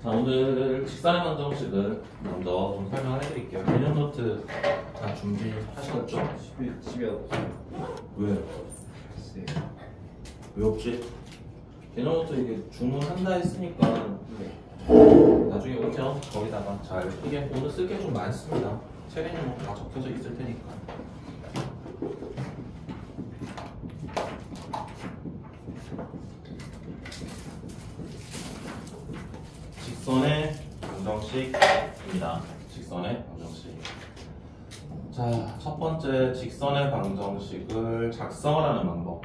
자, 오늘 직선의 방정식을 먼저 좀 설명을 해드릴게요. 개념 노트 다 준비하셨죠? 집에 없어요. 왜? 왜 없지? 개념 노트 이게 주문한다 했으니까 나중에 오면 거기다가 잘 이게 오늘 쓸 게 좀 많습니다. 책에는 뭐 다 적혀져 있을 테니까. 직선의 방정식입니다. 직선의 방정식. 자, 첫 번째 직선의 방정식을 작성을 하는 방법.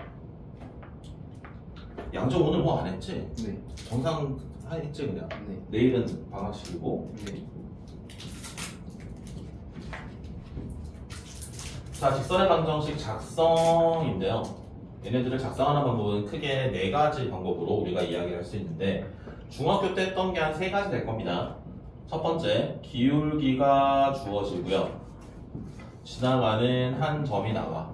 양쪽 오늘 뭐 안 했지? 네. 정상 했지 그냥. 네. 내일은 방학식이고. 네. 자, 직선의 방정식 작성인데요. 얘네들을 작성하는 방법은 크게 4가지 방법으로 우리가 이야기를 할 수 있는데 중학교 때 했던 게 한 3가지 될 겁니다. 첫 번째, 기울기가 주어지고요. 지나가는 한 점이 나와.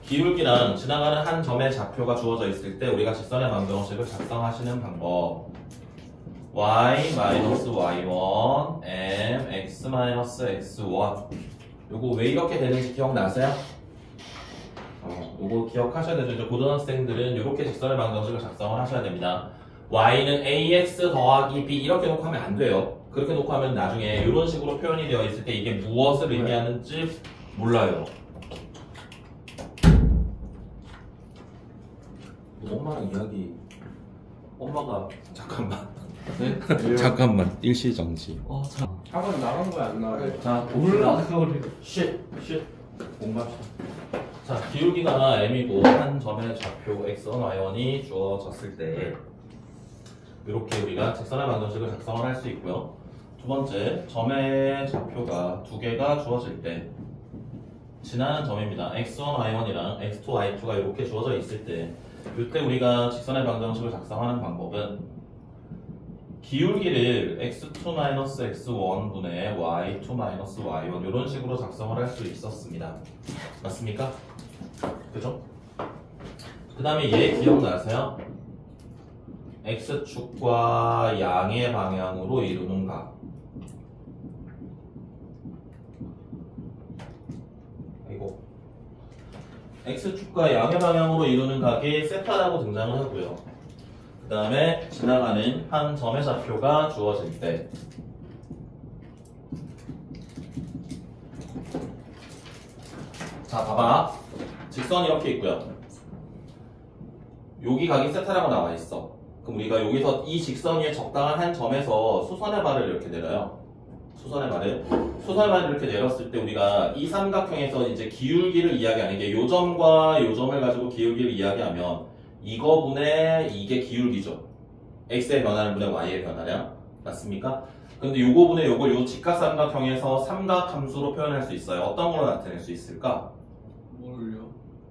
기울기랑 지나가는 한 점의 좌표가 주어져 있을 때 우리가 직선의 방정식을 작성하시는 방법. y-y1 m x-x1 요거 왜 이렇게 되는지 기억나세요? 요거 기억하셔야 되죠. 이제 고등학생들은 이렇게 직선의 방정식을 작성을 하셔야 됩니다. y는 ax 더하기 b 이렇게 놓고 하면 안 돼요. 그렇게 놓고 하면 나중에 이런 식으로 표현이 되어 있을 때 이게 무엇을 의미하는지 몰라요. 엄마랑 이야기. 엄마가 잠깐만. 네? 잠깐만. 일시정지. 학원 나간 거야 안 나가요? 자, 몰라 그거를. 쉿. 공부합시다. 자, 기울기가 m이고 한 점의 좌표 x1, y1이 주어졌을 때 이렇게 우리가 직선의 방정식을 작성을 할 수 있고요. 두 번째, 점의 좌표가 2개가 주어질 때 지나는 점입니다. x1, y1이랑 x2, y2가 이렇게 주어져 있을 때 이때 우리가 직선의 방정식을 작성하는 방법은 기울기를 x2-x1분의 y2-y1 이런 식으로 작성을 할 수 있었습니다. 맞습니까? 그죠? 그 다음에 얘 기억나세요? x축과 양의 방향으로 이루는 각. 아이고. x축과 양의 방향으로 이루는 각이 세타라고 등장을 하고요. 그 다음에 지나가는 한 점의 좌표가 주어질 때 자, 봐봐. 직선이 이렇게 있고요. 여기 각이 세타라고 나와 있어. 그럼 우리가 여기서 이 직선 위에 적당한 한 점에서 수선의 발을 이렇게 내려요. 수선의 발을 이렇게 내렸을 때 우리가 이 삼각형에서 이제 기울기를 이야기하는 게 요 점과 요 점을 가지고 기울기를 이야기하면 이거분의 이게 기울기죠. x의 변화는 분의 y의 변화량. 맞습니까? 근데 요거분의 요걸 요 직각삼각형에서 삼각함수로 표현할 수 있어요. 어떤 걸로 나타낼 수 있을까? 뭘요?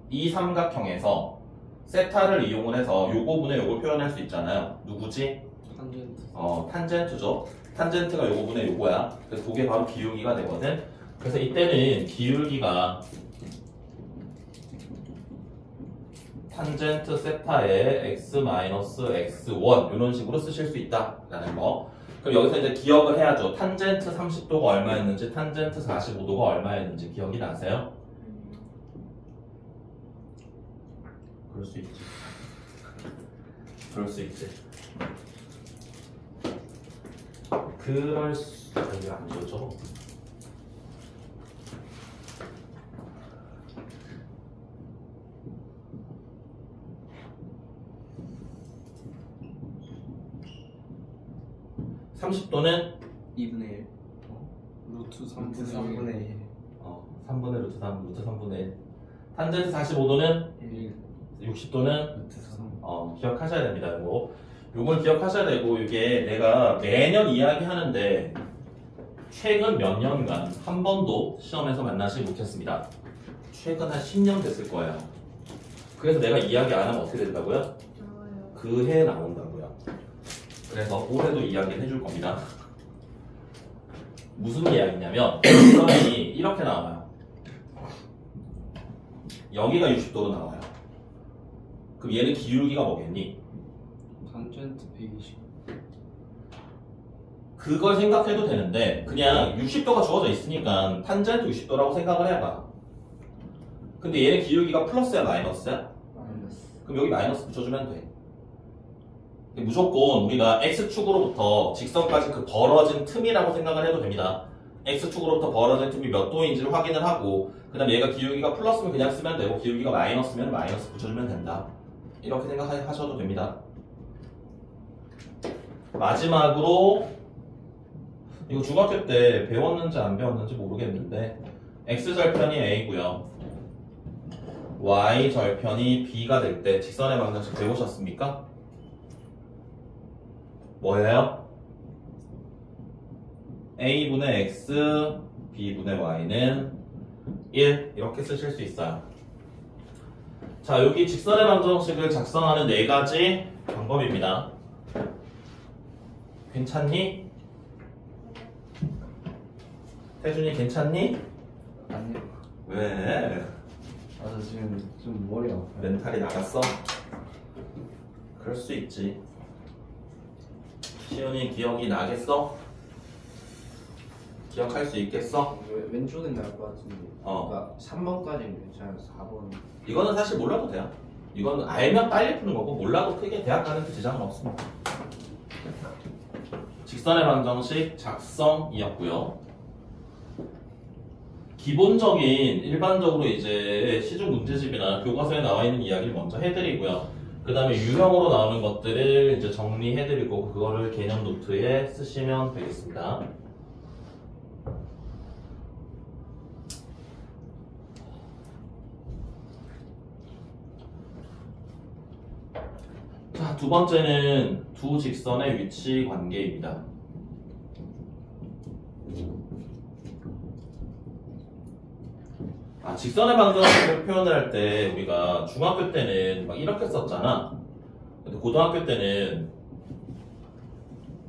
이 삼각형에서 세타를 이용을 해서 요거분의 요걸 표현할 수 있잖아요. 누구지? 탄젠트. 탄젠트죠. 탄젠트가 요거분의 요거야. 그래서 그게 바로 기울기가 되거든. 그래서 이때는 기울기가 탄젠트 세타의 x-x1 이런 식으로 쓰실 수 있다라는 거. 그럼 여기서 이제 기억을 해야죠. 탄젠트 30도가 얼마였는지, 탄젠트 45도가 얼마였는지 기억이 나세요? 그럴 수 있지. 그럴 수 있지. 그럴 수... 여기 안 되죠? (30도는) 2분의 1. 루트 3분의 1. 3분의 루트 3, 루트 3분의 1. 탄젠트 45도는 1. 60도는 루트 3. 기억하셔야 됩니다. 요걸 기억하셔야 되고, 이게 내가 매년 이야기하는데 최근 몇 년간 한 번도 시험에서 만나지 못했습니다. 최근 한 10년 됐을 거예요. 그래서 내가 이야기 안 하면 어떻게 된다고요? 그 해 나온다고요. 그래서 올해도 이야기를 해줄 겁니다. 무슨 이야기냐면 직선이 이렇게 나와요. 여기가 60도로 나와요. 그럼 얘는 기울기가 뭐겠니? 탄젠트 120. 그걸 생각해도 되는데 그냥 60도가 주어져 있으니까 탄젠트 60도라고 생각을 해봐. 근데 얘는 기울기가 플러스야 마이너스야? 마이너스. 그럼 여기 마이너스 붙여주면 돼. 무조건 우리가 x축으로부터 직선까지 그 벌어진 틈이라고 생각을 해도 됩니다. x축으로부터 벌어진 틈이 몇 도인지를 확인을 하고 그 다음 얘가 기울기가 플러스면 그냥 쓰면 되고 기울기가 마이너스면 마이너스 붙여주면 된다. 이렇게 생각하셔도 됩니다. 마지막으로 이거 중학교 때 배웠는지 안 배웠는지 모르겠는데 x절편이 a고요. y절편이 b가 될 때 직선의 방정식 배우셨습니까? 뭐예요? a분의 x, b분의 y는 1 이렇게 쓰실 수 있어요. 자, 여기 직선의 방정식을 작성하는 4가지 방법입니다. 괜찮니? 태준이 괜찮니? 아니요. 왜? 저 지금 좀 머리가 아파요. 멘탈이 나갔어? 그럴 수 있지. 시훈이 기억이 나겠어? 기억할 수 있겠어? 왼쪽은 나을 것 같은데. 그러니까 3번까지는 괜찮아요. 4번. 이거는 사실 몰라도 돼요. 이건 알면 빨리 푸는 거고 몰라도 크게 대학 가는 데 지장은 없습니다. 직선의 방정식 작성이었고요. 기본적인 일반적으로 이제 시중 문제집이나 교과서에 나와 있는 이야기를 먼저 해드리고요. 그 다음에 유형으로 나오는 것들을 이제 정리해드리고 그거를 개념 노트에 쓰시면 되겠습니다. 자, 두 번째는 두 직선의 위치 관계입니다. 직선의 방정식을 표현을 할 때 우리가 중학교 때는 막 이렇게 썼잖아. 근데 고등학교 때는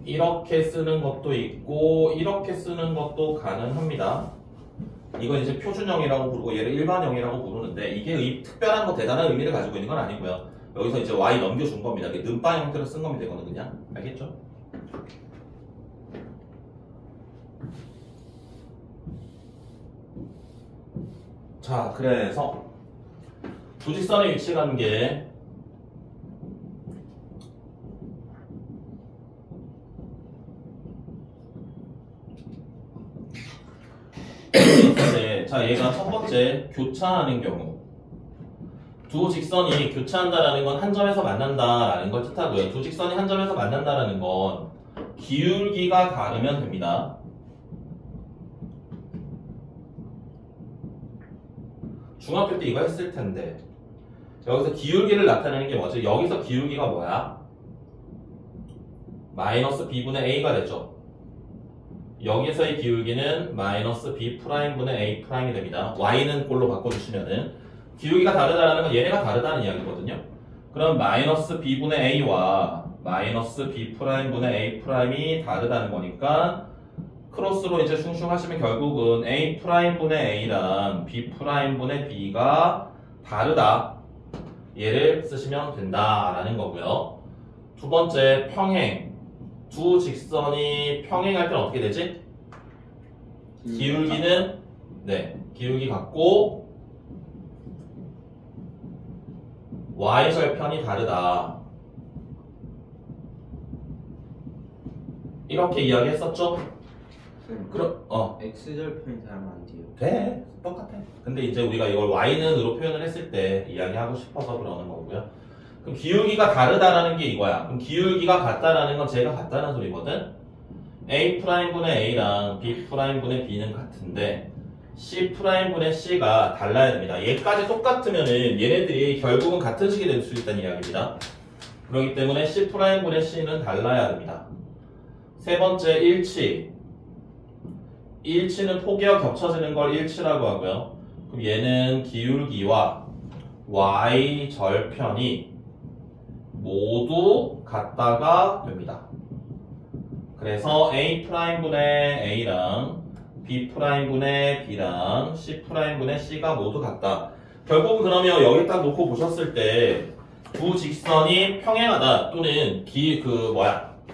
이렇게 쓰는 것도 있고 이렇게 쓰는 것도 가능합니다. 이건 이제 표준형이라고 부르고 얘를 일반형이라고 부르는데 이게 특별한 거 대단한 의미를 가지고 있는 건 아니고요. 여기서 이제 y 넘겨준 겁니다. 이게 는바 형태로 쓴 겁니다. 이거는 그냥 알겠죠? 자, 그래서 두 직선의 위치 관계 자, 얘가 첫 번째 교차하는 경우 두 직선이 교차한다라는 건 한 점에서 만난다라는 걸 뜻하고요. 두 직선이 한 점에서 만난다라는 건 기울기가 다르면 됩니다. 중학교 때 이거 했을 텐데 여기서 기울기를 나타내는 게 뭐지? 여기서 기울기가 뭐야? 마이너스 b분의 a가 되죠. 여기서의 기울기는 마이너스 b'분의 a'이 됩니다. y는 꼴로 바꿔주시면은 기울기가 다르다는 건 얘네가 다르다는 이야기거든요. 그럼 마이너스 b분의 a와 마이너스 b'분의 a'이 다르다는 거니까 크로스로 이제 슝슝 하시면 결국은 a'분의 a랑 b'분의 b가 다르다. 얘를 쓰시면 된다라는 거고요. 두 번째 평행. 두 직선이 평행할 때는 어떻게 되지? 기울기는 기울기 같고 y절편이 다르다. 이렇게 이야기했었죠? 그럼 x절편이 다르면 안 돼요. 돼. 똑같아. 근데 이제 우리가 이걸 y는으로 표현을 했을 때 이야기하고 싶어서 그러는 거고요. 그럼 기울기가 다르다라는 게 이거야. 그럼 기울기가 같다라는 건 쟤가 같다는 소리거든. A'분의 A랑 B'분의 B는 같은데 C'분의 C가 달라야 됩니다. 얘까지 똑같으면은 얘네들이 결국은 같은 식이 될 수 있다는 이야기입니다. 그렇기 때문에 C'분의 C는 달라야 됩니다. 세 번째 일치. 일치는 폭이와 겹쳐지는 걸 일치라고 하고요. 그럼 얘는 기울기와 Y절편이 모두 같다가 됩니다. 그래서 A'분의 A랑 B'분의 B랑 C'분의 C가 모두 같다. 결국은 그러면 여기 딱 놓고 보셨을 때 두 직선이 평행하다 또는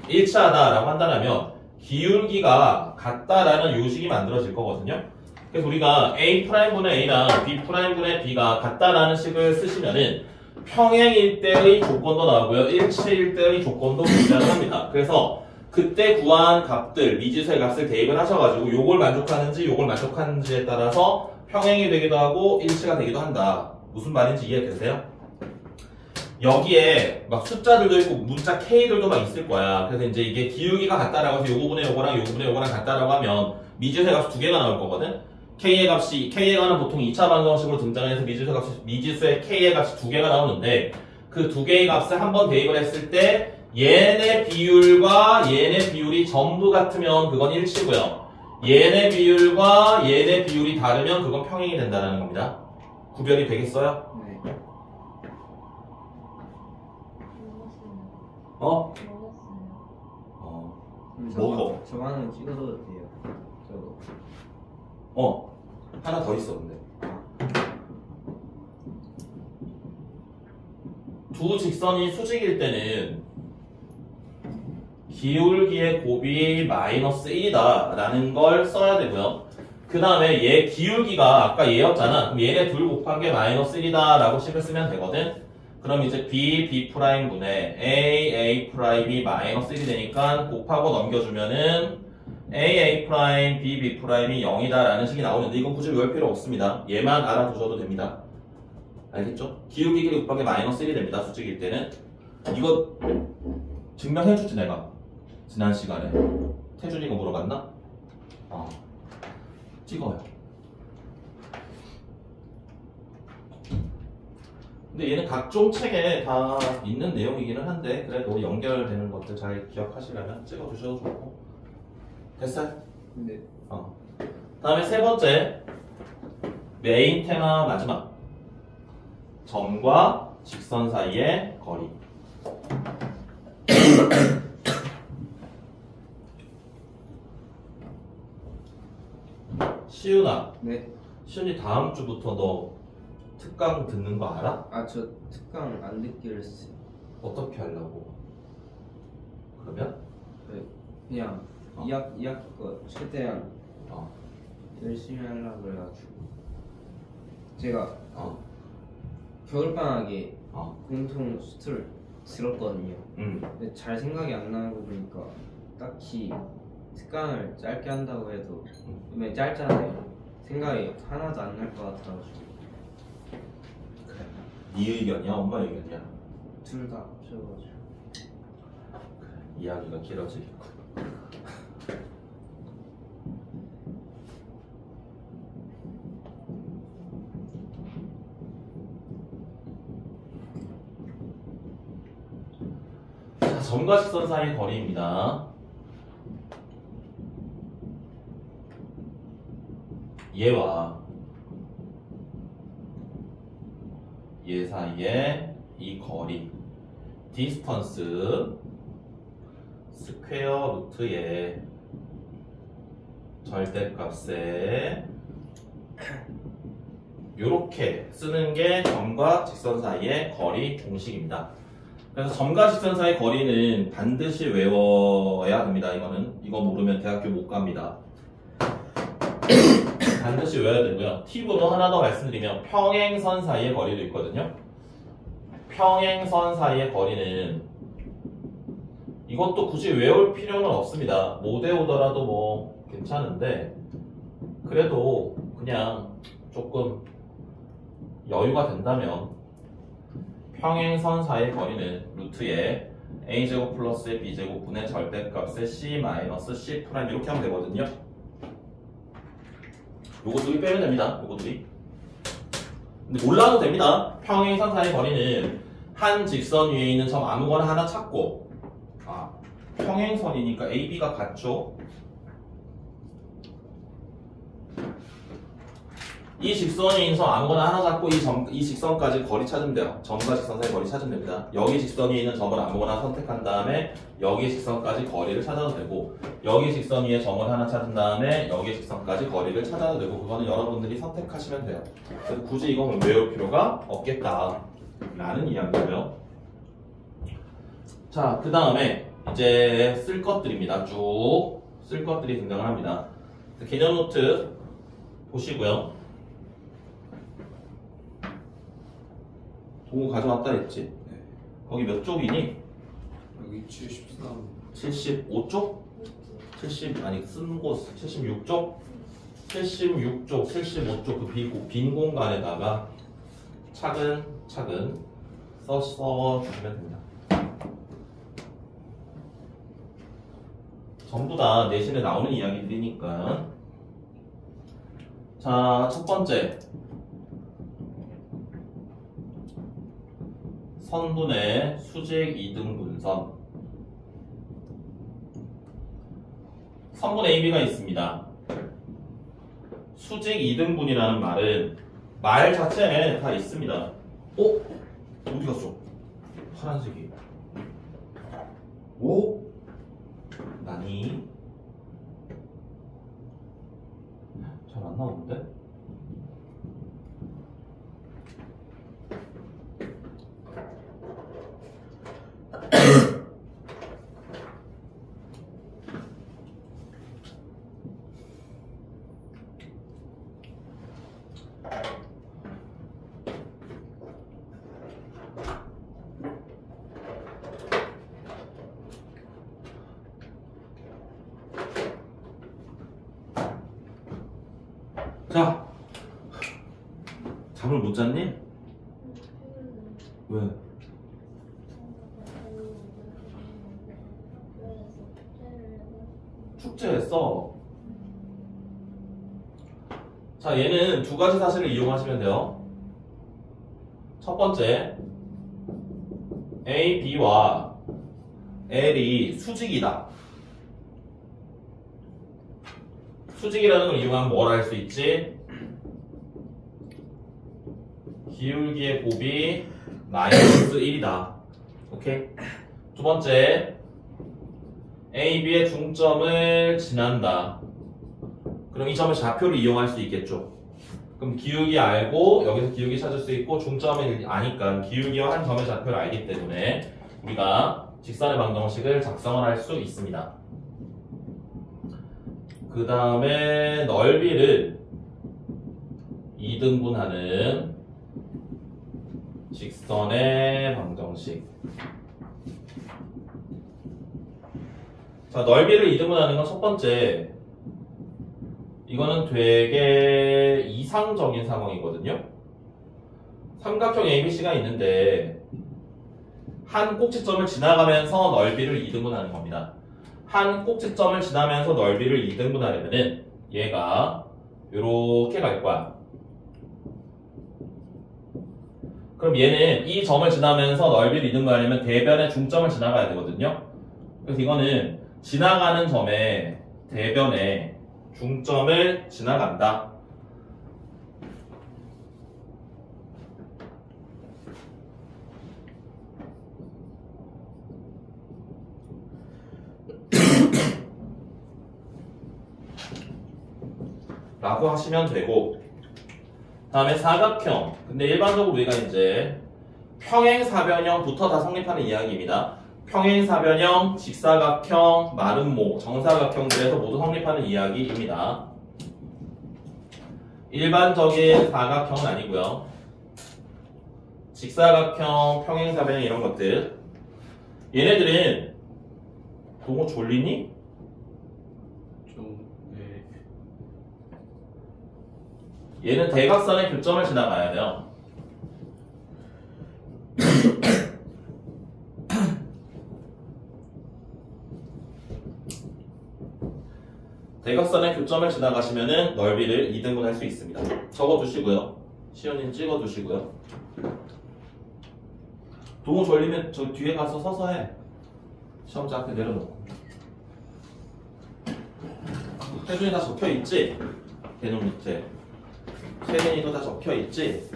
일치하다라고 한다면 기울기가 같다라는 요식이 만들어질 거거든요. 그래서 우리가 A'분의 A랑 B'분의 B가 같다라는 식을 쓰시면은 평행일 때의 조건도 나오고요. 일치일 때의 조건도 존재를 합니다. 그래서 그때 구한 값들, 미지수의 값을 대입을 하셔가지고 요걸 만족하는지 요걸 만족하는지에 따라서 평행이 되기도 하고 일치가 되기도 한다. 무슨 말인지 이해되세요? 여기에 막 숫자들도 있고 문자 K들도 막 있을 거야. 그래서 이제 이게 기울기가 같다라고 해서 요거분의 요거랑 요거분의 요거랑 같다라고 하면 미지수의 값이 두 개가 나올 거거든? K의 값은 보통 2차 방정식으로 등장해서 미지수의 K의 값이 두 개가 나오는데 그 두 개의 값을 한번 대입을 했을 때 얘네 비율과 얘네 비율이 전부 같으면 그건 일치고요. 얘네 비율과 얘네 비율이 다르면 그건 평행이 된다는 겁니다. 구별이 되겠어요? 네. 어? 저거 먹어. 저거 하나는 찍어도 돼요. 저거. 하나 더 있어, 근데. 두 직선이 수직일 때는 기울기의 곱이 마이너스 1이다 라는 걸 써야 되고요. 그 다음에 얘 기울기가 아까 얘였잖아. 그럼 얘네 둘 곱한 게 마이너스 1이다 라고 식을 쓰면 되거든. 그럼 이제 B'B'분의 A'A'B'i 마이너스 1이 되니까 곱하고 넘겨주면은 AA', BB'이 0이다 라는 식이 나오는데 이건 굳이 외울 필요 없습니다. 얘만 알아두셔도 됩니다. 알겠죠? 기울기끼리 곱하기 마이너스 1이 됩니다. 수직일 때는. 이거 증명해주지 내가 지난 시간에. 태준이가 물어봤나? 찍어요. 근데 얘는 각종 책에 다 있는 내용이기는 한데 그래도 연결되는 것들 잘 기억하시려면 찍어주셔도 좋고. 됐어요? 네. 다음에 세 번째 메인 테마 마지막 점과 직선 사이의 거리. 시윤아, 네. 시윤이 다음 주부터 너 특강 듣는 거 알아? 저 특강 안 듣기로 했어요. 어떻게 하려고? 그러면? 네. 그냥 2학기 거 최대한 열심히 하려고 그래가지고 제가 겨울방학에 공통 수트를 들었거든요. 근데 잘 생각이 안 나는 거 보니까 딱히 특강을 짧게 한다고 해도 왜 짧잖아요. 생각이 하나도 안 날 것 같아가지고. 그래. 네 의견이야? 엄마 의견이야? 둘 다 합쳐가지고. 그래. 이야기가 길어지겠군. 자, 점과 직선 사이의 거리입니다. 얘와 얘 사이의 이 거리 디스턴스 스퀘어 루트의 절대값에 요렇게 쓰는 게 점과 직선 사이의 거리 공식입니다. 그래서 점과 직선 사이의 거리는 반드시 외워야 됩니다. 이거 모르면 대학교 못 갑니다. 반드시 외워야 되고요. 팁으로 하나 더 말씀드리면 평행선 사이의 거리도 있거든요. 평행선 사이의 거리는 이것도 굳이 외울 필요는 없습니다. 못 외우더라도 뭐 괜찮은데 그래도 그냥 조금 여유가 된다면 평행선 사이의 거리는 루트에 a제곱 플러스 b제곱분의 절대값의 c-c' 이렇게 하면 되거든요. 요거 둘이 빼면 됩니다. 요거 둘이. 근데 몰라도 됩니다. 평행선 사이의 거리는 한 직선 위에 있는 점 아무거나 하나 찾고 평행선이니까 AB가 같죠? 이 직선에 있는 점 아무거나 하나 잡고 이 직선까지 거리 찾으면 돼요. 점과 직선 사이 거리 찾으면 됩니다. 여기 직선 위에 있는 점을 아무거나 선택한 다음에 여기 직선까지 거리를 찾아도 되고 여기 직선 위에 점을 하나 찾은 다음에 여기 직선까지 거리를 찾아도 되고 그거는 여러분들이 선택하시면 돼요. 그래서 굳이 이건 외울 필요가 없겠다 라는 이야기고요. 자, 그 다음에 이제 쓸 것들입니다. 쭉 쓸 것들이 등장을 합니다. 개념 노트 보시고요. 도구 가져왔다 했지? 네. 거기 몇 쪽이니? 여기 73. 75쪽? 70 아니 쓴 곳 76쪽? 76쪽, 75쪽 그 빈 공간에다가 차근차근 써주시면 됩니다. 전부 다 내신에 나오는 이야기들이니까. 자, 첫 번째 선분의 수직 이등분선. 선분 AB가 있습니다. 수직 이등분이라는 말은 말 자체에 다 있습니다. 어디 갔어? 파란색이. 오? 나니? 잘 안 나오는데? 자, 잠을 못 잤니? 왜? 축제했어. 자, 얘는 두 가지 사실을 이용하시면 돼요. 첫 번째, A, B와 L이 수직이다. 수직이라는 걸 이용하면 뭘 알 수 있지? 기울기의 곱이 마이너스 1이다. 오케이? 두 번째, A, B의 중점을 지난다. 그럼 이 점을 좌표로 이용할 수 있겠죠. 그럼 기울기 알고 여기서 기울기 찾을 수 있고 중점을 아니까 기울기와 한 점의 좌표를 알기 때문에 우리가 직선의 방정식을 작성을 할 수 있습니다. 그 다음에 넓이를 2등분하는 직선의 방정식. 자, 넓이를 2등분하는 건 첫 번째. 이거는 되게 이상적인 상황이거든요. 삼각형 ABC가 있는데 한 꼭지점을 지나가면서 넓이를 2등분하는 겁니다. 한 꼭지점을 지나면서 넓이를 2등분하려면은 얘가 이렇게 갈 거야. 그럼 얘는 이 점을 지나면서 넓이를 2등분하려면 대변의 중점을 지나가야 되거든요. 그래서 이거는 지나가는 점에 대변의 중점을 지나간다. 라고 하시면 되고, 다음에 사각형. 근데 일반적으로 우리가 이제 평행사변형부터 다 성립하는 이야기입니다. 평행사변형, 직사각형, 마름모, 정사각형들에서 모두 성립하는 이야기입니다. 일반적인 사각형은 아니고요. 직사각형, 평행사변형 이런 것들. 얘네들은 동호 졸리니? 네. 얘는 대각선의 교점을 지나가야 돼요. 대각선의 교점을 지나가시면은 넓이를 2등분할 수 있습니다. 적어두시고요. 시연님 찍어두시고요. 동호 졸리면 저 뒤에 가서 서서 해. 시험자 앞에 내려놓고. 태준이 다 적혀있지? 개념 밑에. 세린이도 다 적혀있지?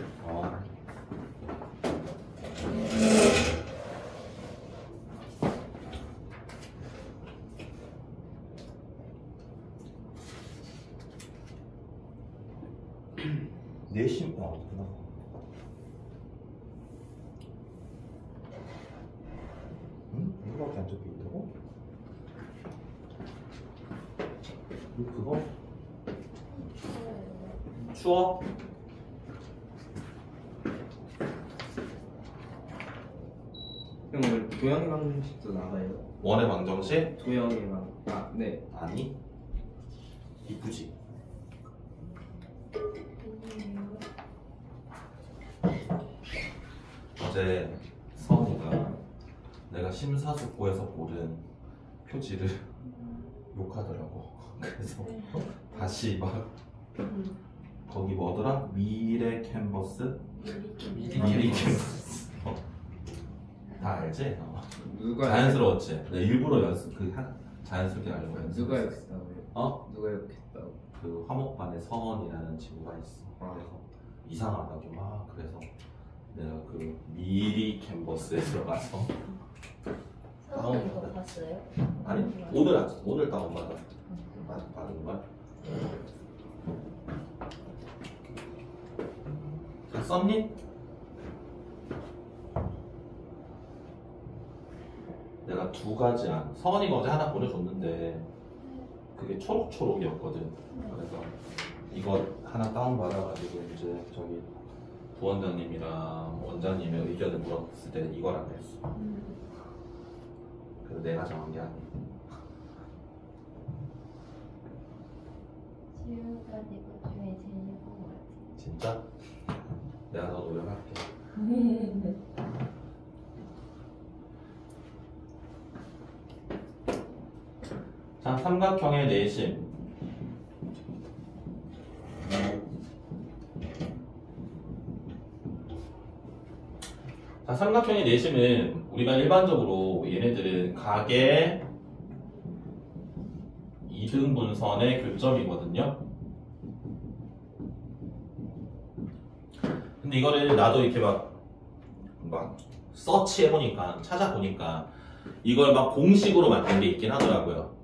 내심 어디구나. 응? 이거밖에 안 적혀 있다고? 그거? 추워? 그럼 우리 도형의 방정식도 나가요? 원의 방정식? 도형의 네. 아니 이쁘지? 어제 서은이가 내가 심사숙고해서 고른 표지를 욕하더라고. 그래서 다시 막 거기 뭐더라? 미래 캔버스? 미리 캔버스. 다 알지? 누가 자연스러웠지? 내가 일부러 자연스럽게 하려고 했어. 누가 욕했다고요? 어? 누가 욕했다고? 그 화목반에 서원이라는 친구가 있어. 그래서 이상하다고 막 그래서 내가 그 미리 캔버스에 들어가서 서울 이거 봤어요? 아니 오늘 다운받은 거야. 다 썼니? 내가 두 가지 서원이가 어제 하나 보내줬는데 그게 초록초록이었거든. 그래서 이거 하나 다운받아가지고 이제 저기 부원장님이랑 원장님의 의견을 물어봤을 때 이거라고 했어. 그래서 내가 정한 게 아니야. 지금까지 것 중에 제일 예쁜 것 같아요. 진짜? 내가 더 노력할게. 자, 삼각형의 내심. 자, 삼각형의 내심은 우리가 일반적으로 얘네들은 각의 이등분선의 교점이거든요. 근데 이거를 나도 이렇게 막 서치해보니까, 찾아보니까 이걸 막 공식으로 만든 게 있긴 하더라고요.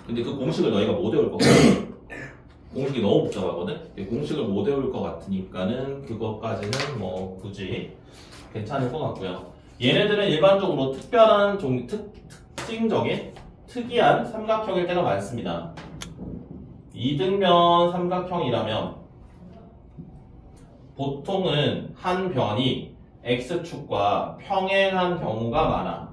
근데 그 공식을 너희가 못 외울 것 같아. 공식이 너무 복잡하거든? 공식을 못 외울 것 같으니까는 그것까지는 뭐 굳이 괜찮을 것 같고요. 얘네들은 일반적으로 특별한 특징적인 특이한 삼각형일 때가 많습니다. 이등변 삼각형이라면 보통은 한 변이 x축과 평행한 경우가 많아.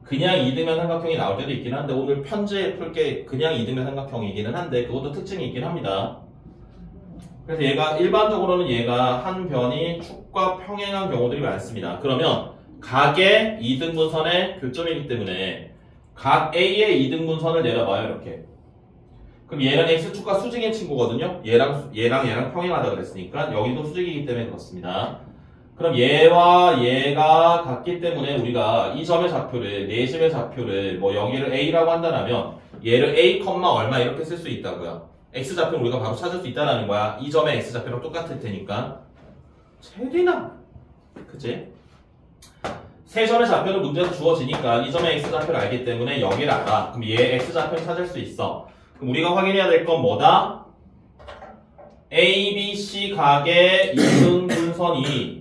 그냥 이등변 삼각형이 나올 때도 있긴 한데 오늘 편지에 풀 게 그냥 이등변 삼각형이기는 한데 그것도 특징이 있긴 합니다. 그래서 일반적으로는 얘가 한 변이 축과 평행한 경우들이 많습니다. 그러면 각의 이등분선의 교점이기 때문에 각 A의 이등분선을 내려봐요. 이렇게. 그럼 얘는 x축과 수직인 친구거든요. 얘랑 평행하다 그랬으니까 여기도 수직이기 때문에 그렇습니다. 그럼 얘와 얘가 같기 때문에 우리가 이 점의 좌표를, 내심의 좌표를 뭐 여기를 A라고 한다면 얘를 A, 얼마 이렇게 쓸 수 있다고요. x좌표는 우리가 바로 찾을 수 있다는 거야. 이 점의 x좌표랑 똑같을 테니까. 체리나 그치? 세 점의 좌표는 문제에서 주어지니까 이 점의 x좌표를 알기 때문에 여기를 알아. 그럼 얘 x좌표를 찾을 수 있어. 그럼 우리가 확인해야 될 건 뭐다? A, B, C 각의 이등분선이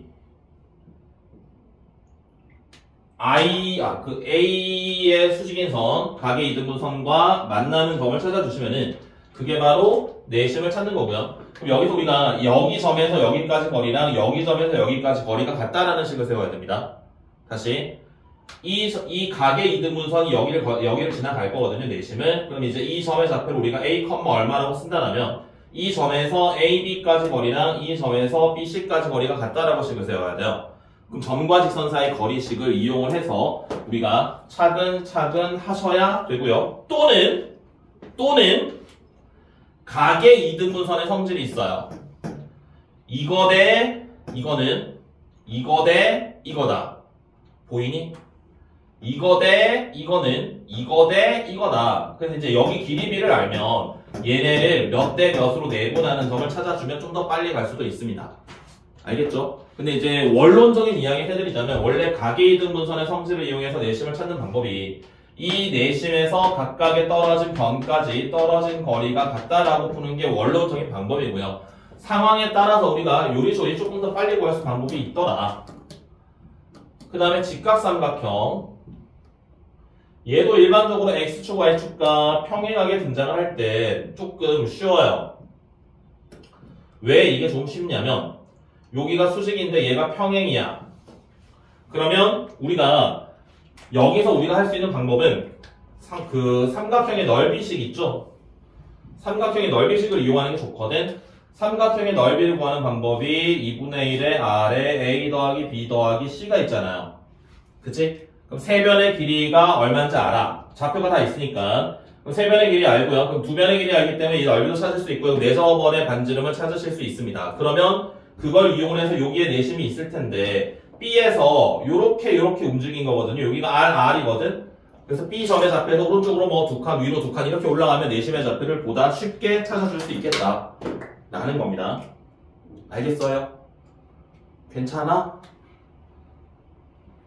A의 수직인 선, 각의 이등분선과 만나는 점을 찾아주시면은 그게 바로 내심을 찾는 거고요. 그럼 여기서 우리가 여기 점에서 여기까지 거리랑 여기 점에서 여기까지 거리가 같다라는 식을 세워야 됩니다. 다시 이 각의 이등분선이 여기를 지나갈 거거든요. 내심을. 그럼 이제 이 점의 좌표를 우리가 A, 얼마라고 쓴다면 이 점에서 A, B까지 거리랑 이 점에서 B, C까지 거리가 같다라고 식을 세워야 돼요. 그럼 점과 직선 사이 거리식을 이용을 해서 우리가 차근차근 하셔야 되고요. 또는 각의 이등분선의 성질이 있어요. 이거 대 이거는 이거 대 이거다. 보이니? 이거 대 이거는 이거 대 이거다. 그래서 이제 여기 길이비를 알면 얘네를 몇 대 몇으로 내분하는 점을 찾아주면 좀 더 빨리 갈 수도 있습니다. 알겠죠? 근데 이제 원론적인 이야기 해드리자면 원래 각의 이등분선의 성질을 이용해서 내심을 찾는 방법이 이 내심에서 각각의 떨어진 변까지 떨어진 거리가 같다라고 푸는 게 원론적인 방법이고요. 상황에 따라서 우리가 요리조리 조금 더 빨리 구할 수 있는 방법이 있더라. 그 다음에 직각삼각형. 얘도 일반적으로 x축, y축과 평행하게 등장을 할 때 조금 쉬워요. 왜 이게 좀 쉽냐면 여기가 수직인데 얘가 평행이야. 그러면 우리가 여기서 우리가 할 수 있는 방법은 그 삼각형의 넓이식 있죠? 삼각형의 넓이식을 이용하는 게 좋거든. 삼각형의 넓이를 구하는 방법이 2분의 1의 R에 A 더하기 B 더하기 C가 있잖아요. 그치? 그럼 세 변의 길이가 얼마인지 알아. 좌표가 다 있으니까. 그럼 세 변의 길이 알고요. 그럼 두 변의 길이 알기 때문에 이 넓이도 찾을 수 있고요. 내저번의 반지름을 찾으실 수 있습니다. 그러면 그걸 이용해서 여기에 내심이 있을 텐데 B에서 요렇게 움직인 거거든요. 여기가 R이거든. 그래서 B점의 좌표에서 오른쪽으로 뭐 두 칸, 위로 두 칸 이렇게 올라가면 내심의 좌표를 보다 쉽게 찾아줄 수 있겠다. 라는 겁니다. 알겠어요? 괜찮아?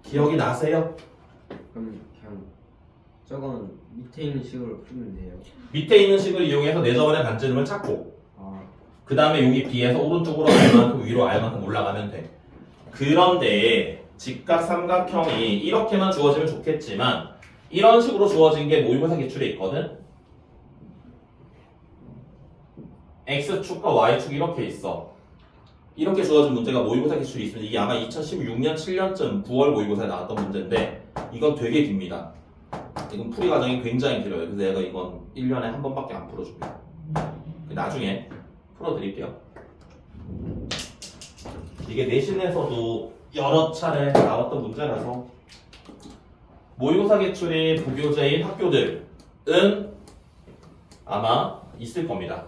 기억이 나세요? 그럼 그냥 저건 밑에 있는 식으로 풀면 돼요. 밑에 있는 식을 이용해서 내저번의 반지름을 찾고 아, 그 다음에 여기 B에서 오른쪽으로 R만큼 위로 R만큼 올라가면 돼. 그런데 직각 삼각형이 이렇게만 주어지면 좋겠지만 이런 식으로 주어진 게 모의고사 기출에 있거든. X축과 Y축이 이렇게 있어. 이렇게 주어진 문제가 모의고사 기출이 있으면 이게 아마 2016년 7년쯤 9월 모의고사에 나왔던 문제인데 이건 되게 깁니다. 이건 풀이 과정이 굉장히 길어요. 그래서 내가 이건 1년에 한 번밖에 안 풀어줍니다. 나중에 풀어드릴게요. 이게 내신에서도 여러 차례 나왔던 문제라서 모의고사 기출이 부교재인 학교들은 아마 있을 겁니다.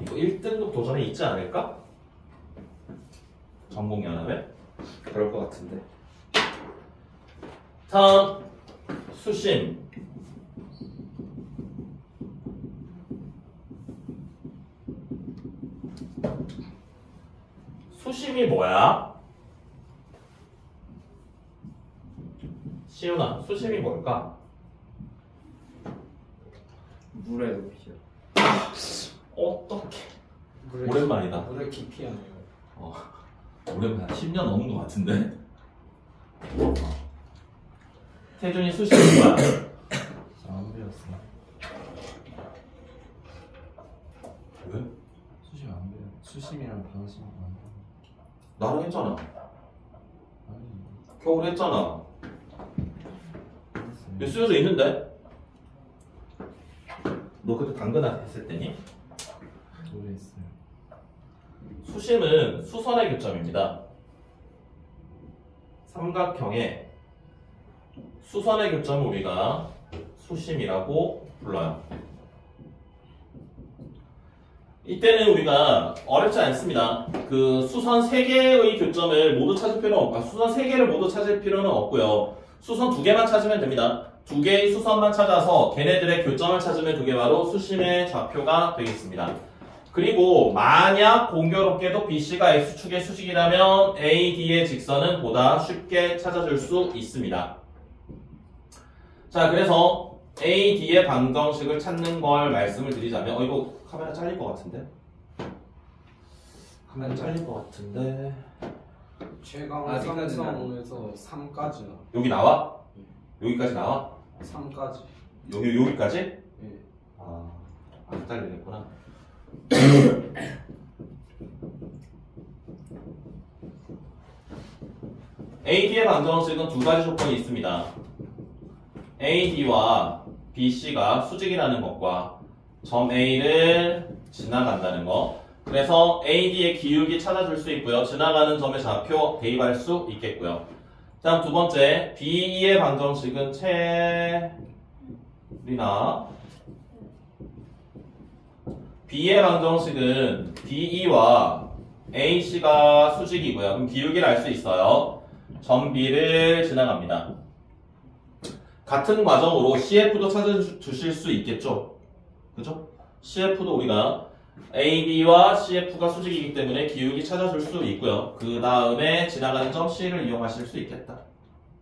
이거 1등급 도전에 있지 않을까? 전공연합에? 그럴 것 같은데. 다음 수심. 수심이 뭐야? 시윤아, 수심이 뭘까? 물의 높이요. 어떻게? 오랜만이다. 물의 깊이 아니에요. 오랜만 10년 넘은 것 같은데. 태준이 수심이 뭐야? 안 배웠어. 왜? 수심 안 배워. 수심이랑 방심 안 배워. 나랑 했잖아. 아니. 겨울에 했잖아. 했어요. 쓰여져 있는데? 너 그때 당근 했을 때니? 모르겠어요. 수심은 수선의 교점입니다. 삼각형의 수선의 교점을 우리가 수심이라고 불러요. 이때는 우리가 어렵지 않습니다. 그 수선 3개의 교점을 모두 찾을 필요는 없고, 수선 3개를 모두 찾을 필요는 없고요. 수선 2개만 찾으면 됩니다. 2개의 수선만 찾아서 걔네들의 교점을 찾으면 그게 바로 수심의 좌표가 되겠습니다. 그리고 만약 공교롭게도 BC가 X축의 수직이라면 AD의 직선은 보다 쉽게 찾아줄 수 있습니다. 자, 그래서 AD의 방정식을 찾는 걸 말씀을 드리자면 이거 카메라 잘릴 것 같은데? 카메라 잘릴 것 같은데? 최강 아직까지 삼성에서 3까지 나. 여기 나와? 여기까지 나와? 3까지. 여기까지? 예. 안 잘리겠구나. AD의 방정식은 두 가지 조건이 있습니다. AD와 BC가 수직이라는 것과 점 A를 지나간다는 것. 그래서 AD의 기울기 찾아줄 수 있고요. 지나가는 점의 좌표 대입할 수 있겠고요. 다음 두 번째, BE의 방정식은 B의 방정식은 DE와 AC가 수직이고요. 그럼 기울기를 알 수 있어요. 점 B를 지나갑니다. 같은 과정으로 CF도 찾아주실 수 있겠죠? 그죠? CF도 우리가 AB와 CF가 수직이기 때문에 기울기 찾아줄 수 있고요. 그 다음에 지나가는 점 C를 이용하실 수 있겠다.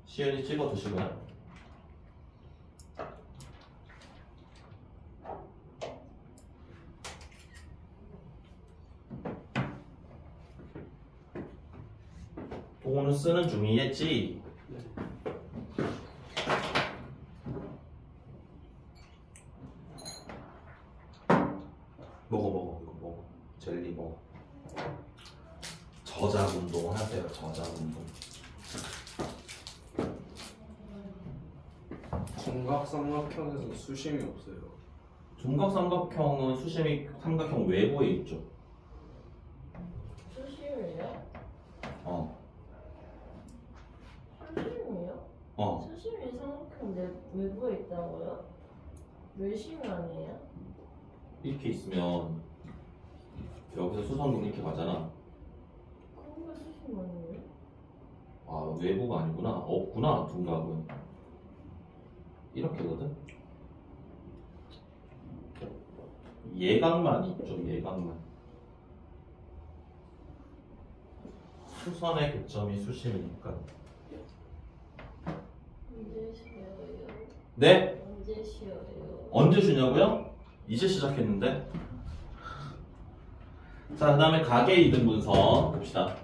시연이 찍어두시고요. 동호는 쓰는 중이겠지? 먹어 이거 먹어. 젤리 먹어. 저작 운동 하세요. 저작 운동. 중각삼각형에서 수심이 없어요. 중각삼각형은 수심이 삼각형 외부에 있죠. 수심이요? 어. 수심이요? 어. 수심이 삼각형 외부에 있다고요? 외심 아니에요? 이렇게 있으면 여기서 수선은 이렇게 가잖아. 그거 수심 아니에요? 아 외부가 아니구나. 없구나 둔각은. 이렇게거든. 예각만 있죠. 예각만. 수선의 교점이 수심이니까. 언제 쉬어요? 네? 언제 쉬어요? 언제 쉬냐고요? 이제 시작했는데. 자, 그 다음에 가계 이등분선 봅시다.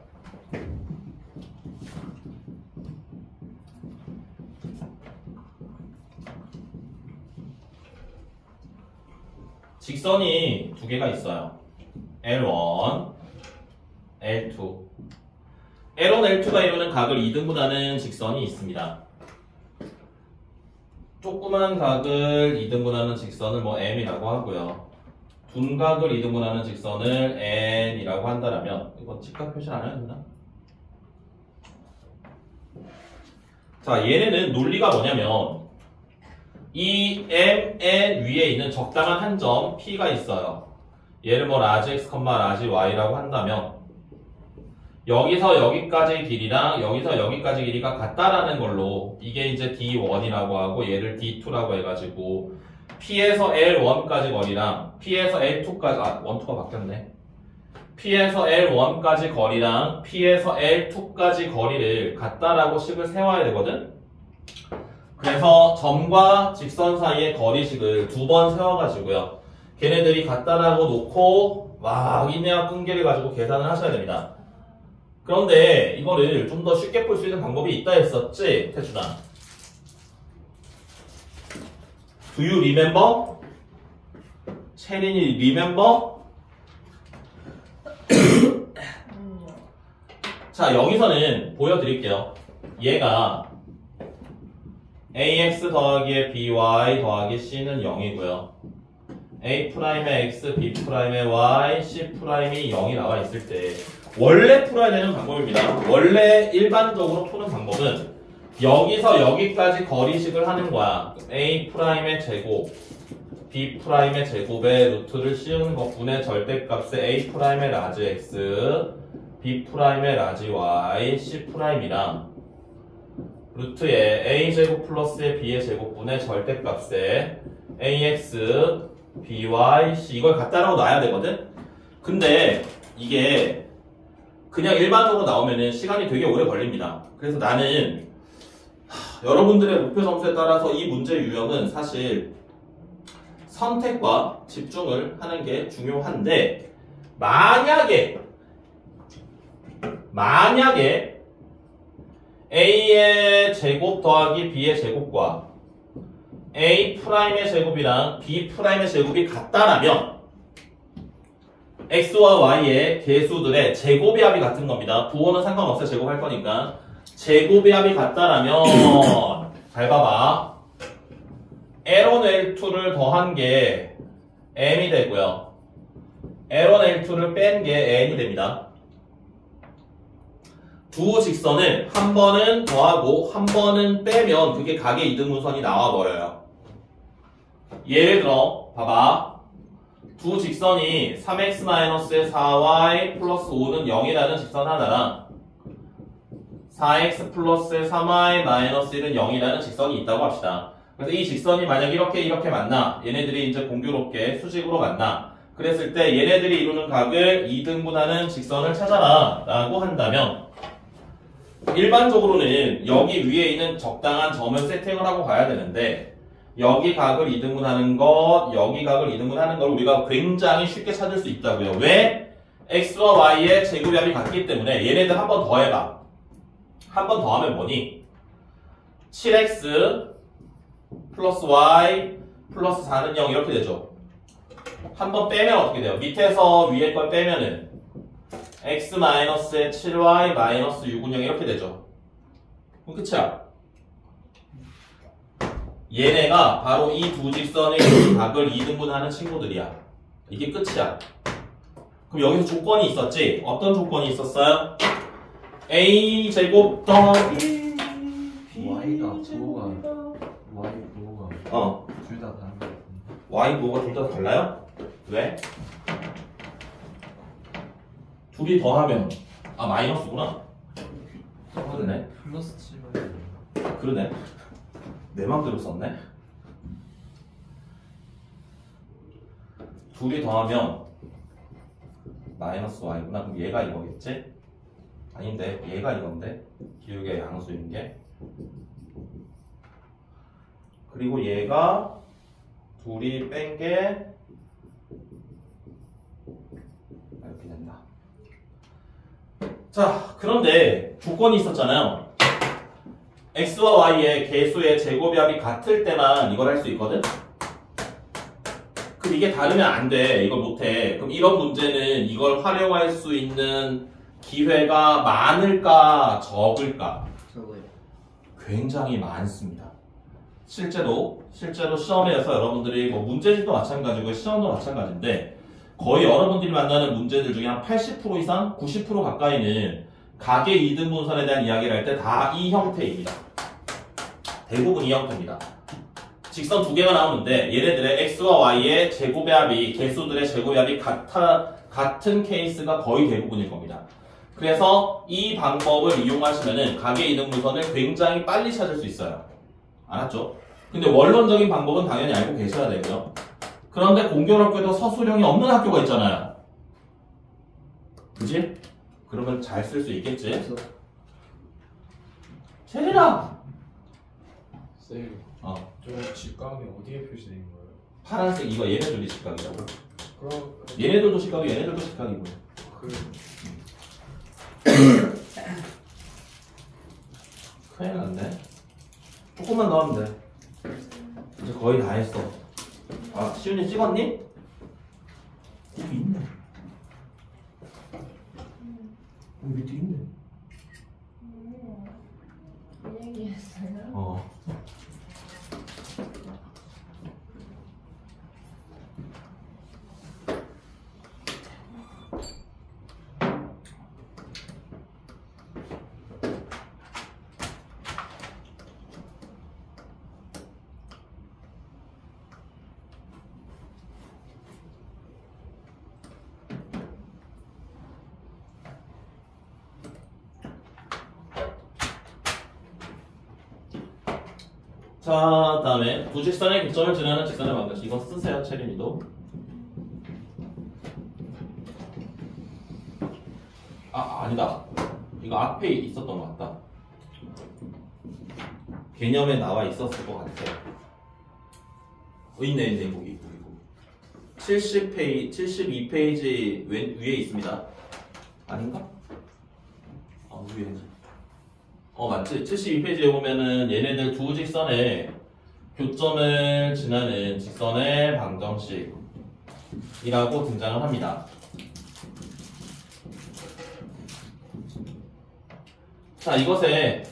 직선이 두 개가 있어요. L1, L2. L1, L2가 이루는 각을 이등분하는 직선이 있습니다. 조그만 각을 이등분하는 직선을 뭐 M이라고 하고요. 둔각을 이등분하는 직선을 N이라고 한다면 이건 직각 표시 안 해도 되나? 자, 얘네는 논리가 뭐냐면 이 M, N 위에 있는 적당한 한 점 P가 있어요. 얘를 뭐 라지 X, 라지 Y라고 한다면 여기서 여기까지의 길이랑 여기서 여기까지 길이가 같다라는 걸로 이게 이제 D1이라고 하고 얘를 D2라고 해가지고 P에서 L1까지 거리랑 P에서 L2까지 1,2가 바뀌었네. P에서 L1까지 거리랑 P에서 L2까지 거리를 같다라고 식을 세워야 되거든. 그래서 점과 직선 사이의 거리식을 두 번 세워가지고요. 걔네들이 같다라고 놓고 막 인내와 끈기를 가지고 계산을 하셔야 됩니다. 그런데 이거를 좀 더 쉽게 풀 수 있는 방법이 있다 했었지, 태준아? Do you remember? 채린이 remember? 자, 여기서는 보여드릴게요. 얘가 ax 더하기에 by 더하기 c는 0이고요. a'의 x, b'의 y, c'이 0이 나와 있을 때 원래 풀어야 되는 방법입니다. 원래 일반적으로 푸는 방법은 여기서 여기까지 거리식을 하는 거야. a'의 제곱, b'의 제곱에 루트를 씌우는 것분의 절대값의 a'의 라지 x, b'의 라지 y, c'이랑 루트에 a제곱 플러스의 b의 제곱분의 절대값의 ax, by, c 이걸 갖다라고 놔야 되거든? 근데 이게 그냥 일반적으로 나오면은 시간이 되게 오래 걸립니다. 그래서 나는 여러분들의 목표 점수에 따라서 이 문제 유형은 사실 선택과 집중을 하는 게 중요한데 만약에 a의 제곱 더하기 b의 제곱과 a'의 제곱이랑 b'의 제곱이 같다라면 x와 y의 개수들의 제곱의 합이 같은 겁니다. 부호는 상관없어요. 제곱할 거니까. 제곱의 합이 같다라면 잘 봐봐. L1, L2를 더한 게 m이 되고요. L1, L2를 뺀 게 n이 됩니다. 두 직선을 한 번은 더하고 한 번은 빼면 그게 각의 이등분선이 나와버려요. 예를 들어 봐봐. 두 직선이 3x-의 4y 플러스 5는 0이라는 직선 하나랑 4x 플러스의 3y 마이너스 1은 0이라는 직선이 있다고 합시다. 그래서 이 직선이 만약 이렇게 만나 얘네들이 이제 공교롭게 수직으로 만나 그랬을 때 얘네들이 이루는 각을 2등분하는 직선을 찾아라 라고 한다면 일반적으로는 여기 위에 있는 적당한 점을 세팅을 하고 가야 되는데 여기 각을 이등분하는 것, 여기 각을 이등분하는 걸 우리가 굉장히 쉽게 찾을 수 있다고요. 왜? x와 y의 제곱합이 같기 때문에 얘네들 한 번 더 해봐. 한 번 더 하면 뭐니? 7x 플러스 y 플러스 4는 0 이렇게 되죠. 한 번 빼면 어떻게 돼요? 밑에서 위에 걸 빼면은 x-에 7y 마이너스 6은 0 이렇게 되죠. 그럼 끝이야. 얘네가 바로 이 두 직선의 각을 2등분하는 친구들이야. 이게 끝이야. 그럼 여기서 조건이 있었지? 어떤 조건이 있었어요? a 제곱 더하기 y가 부호가 y 부호가 둘 다 다른 거 같은데. y 부호가 둘 다 달라요? 왜? 둘이 더하면 마이너스구나. 그러네. 플러스 7y. 그러네. 내 맘대로 썼네. 둘이 더하면 마이너스 y구나. 그럼 얘가 이거겠지? 아닌데 얘가 이건데 기울기의 양수인 게. 그리고 얘가 둘이 뺀 게 이렇게 된다. 자, 그런데 조건이 있었잖아요. x와 y의 개수의 제곱합이 같을 때만 이걸 할 수 있거든? 그럼 이게 다르면 안 돼. 이걸 못해. 그럼 이런 문제는 이걸 활용할 수 있는 기회가 많을까, 적을까? 저거요. 굉장히 많습니다. 실제로 시험에서 여러분들이 뭐 문제집도 마찬가지고 시험도 마찬가지인데 거의 여러분들이 만나는 문제들 중에 한 80% 이상, 90% 가까이는 각의 2등분선에 대한 이야기를 할 때 다 이 형태입니다. 대부분 이 형태입니다. 직선 두 개가 나오는데 얘네들의 x와 y의 제곱의 합이 개수들의 제곱의 합이 같은 케이스가 거의 대부분일 겁니다. 그래서 이 방법을 이용하시면은 각의 2등분선을 굉장히 빨리 찾을 수 있어요. 알았죠? 근데 원론적인 방법은 당연히 알고 계셔야 되고요. 그런데 공교롭게도 서술형이 없는 학교가 있잖아요. 그지? 그러면 잘 쓸 수 있겠지? 세린아! 쌤, 저 직각이 어디에 표시된 거예요? 파란색 이거 얘네들이 직각이라고. 그럼 얘네들도 직각이고 얘네들도 직각이고. 그 큰일 났네. 조금만 더 하면 돼. 이제 거의 다 했어. 시윤이 찍었니? 여기 있네. 여기 밑에 있네. 이 얘기했어요? 자, 다음에 두 직선의 교점을 지나는 직선의 방정식. 이거 쓰세요, 체린이도. 아니다. 이거 앞에 있었던 것 같다. 개념에 나와 있었을 것 같아. 있네, 거기. 72페이지 위에 있습니다. 아닌가? 위에. 맞지? 72페이지에 보면은 얘네들 두 직선의 교점을 지나는 직선의 방정식이라고 등장을 합니다. 자, 이것의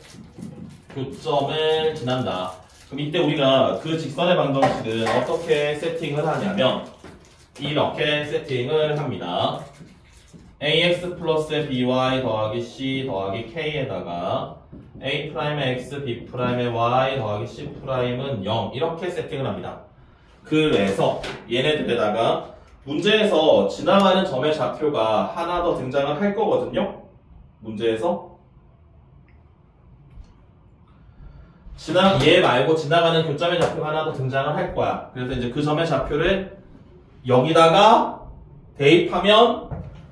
교점을 지난다. 그럼 이때 우리가 그 직선의 방정식은 어떻게 세팅을 하냐면 이렇게 세팅을 합니다. ax 플러스 by 더하기 c 더하기 k에다가 a'의 x, b'의 y 더하기 c'은 0 이렇게 세팅을 합니다. 그래서 얘네들에다가 문제에서 지나가는 점의 좌표가 하나 더 등장을 할 거거든요. 문제에서 얘 말고 지나가는 교점의 좌표가 하나 더 등장을 할 거야. 그래서 이제 그 점의 좌표를 여기다가 대입하면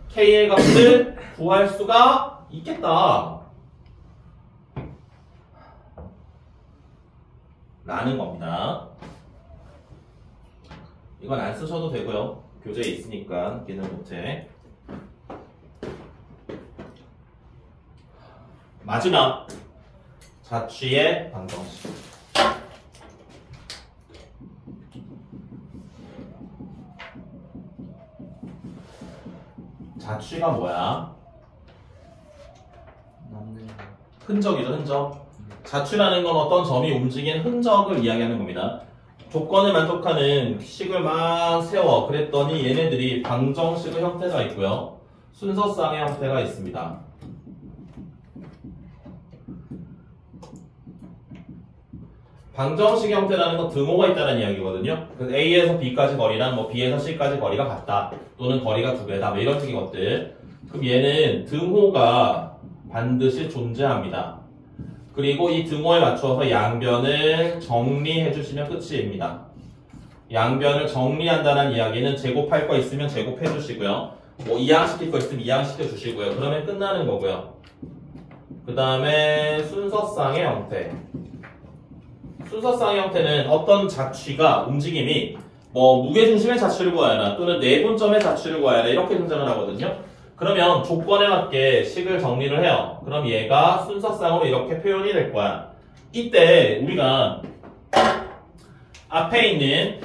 k의 값을 구할 수가 있겠다 라는 겁니다. 이건 안 쓰셔도 되고요. 교재에 있으니까 얘는 못해. 마지막 자취의 방정식. 자취가 뭐야? 남는 거. 흔적이죠, 흔적. 자취라는 건 어떤 점이 움직인 흔적을 이야기하는 겁니다. 조건을 만족하는 식을 막 세워. 그랬더니 얘네들이 방정식의 형태가 있고요. 순서쌍의 형태가 있습니다. 방정식 형태라는 건 등호가 있다는 이야기거든요. 그래서 A에서 B까지 거리랑 뭐 B에서 C까지 거리가 같다. 또는 거리가 2배다. 뭐 이런 식의 것들. 그럼 얘는 등호가 반드시 존재합니다. 그리고 이 등호에 맞춰서 양변을 정리해 주시면 끝입니다. 양변을 정리한다는 이야기는 제곱할 거 있으면 제곱해 주시고요. 뭐 이항시킬 거 있으면 이항시켜 주시고요. 그러면 끝나는 거고요. 그 다음에 순서쌍의 형태. 순서쌍의 형태는 어떤 자취가 움직임이 뭐 무게중심의 자취를 구해야 하나 또는 내분점의 자취를 구해야 하나 이렇게 등장을 하거든요. 그러면 조건에 맞게 식을 정리를 해요. 그럼 얘가 순서쌍으로 이렇게 표현이 될 거야. 이때 우리가 앞에 있는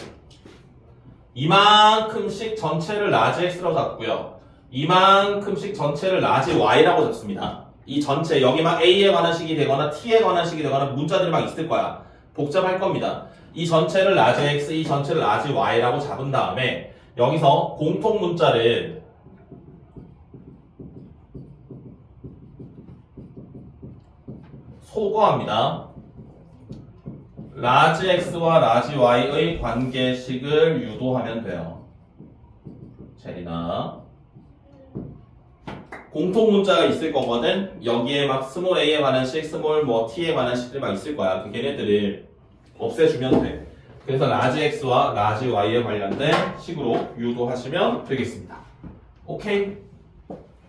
이만큼씩 전체를 라지 x라고 잡고요. 이만큼씩 전체를 라지 y라고 잡습니다. 이 전체 여기 막 a에 관한 식이 되거나 t에 관한 식이 되거나 문자들이 막 있을 거야. 복잡할 겁니다. 이 전체를 라지 x, 이 전체를 라지 y라고 잡은 다음에 여기서 공통 문자를 소거합니다. 라지 x와 라지 y의 관계식을 유도하면 돼요. 제리나 공통 문자가 있을 거거든. 여기에 막 스몰 a에 관한 식, 스몰 뭐 t에 관한 식들이 막 있을 거야. 그 걔네들을 없애주면 돼. 그래서 라지 x와 라지 y에 관련된 식으로 유도하시면 되겠습니다. 오케이?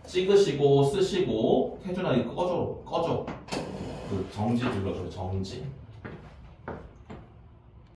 찍으시고 쓰시고 태준아 이거 꺼줘. 그 정지 눌러줘. 정지.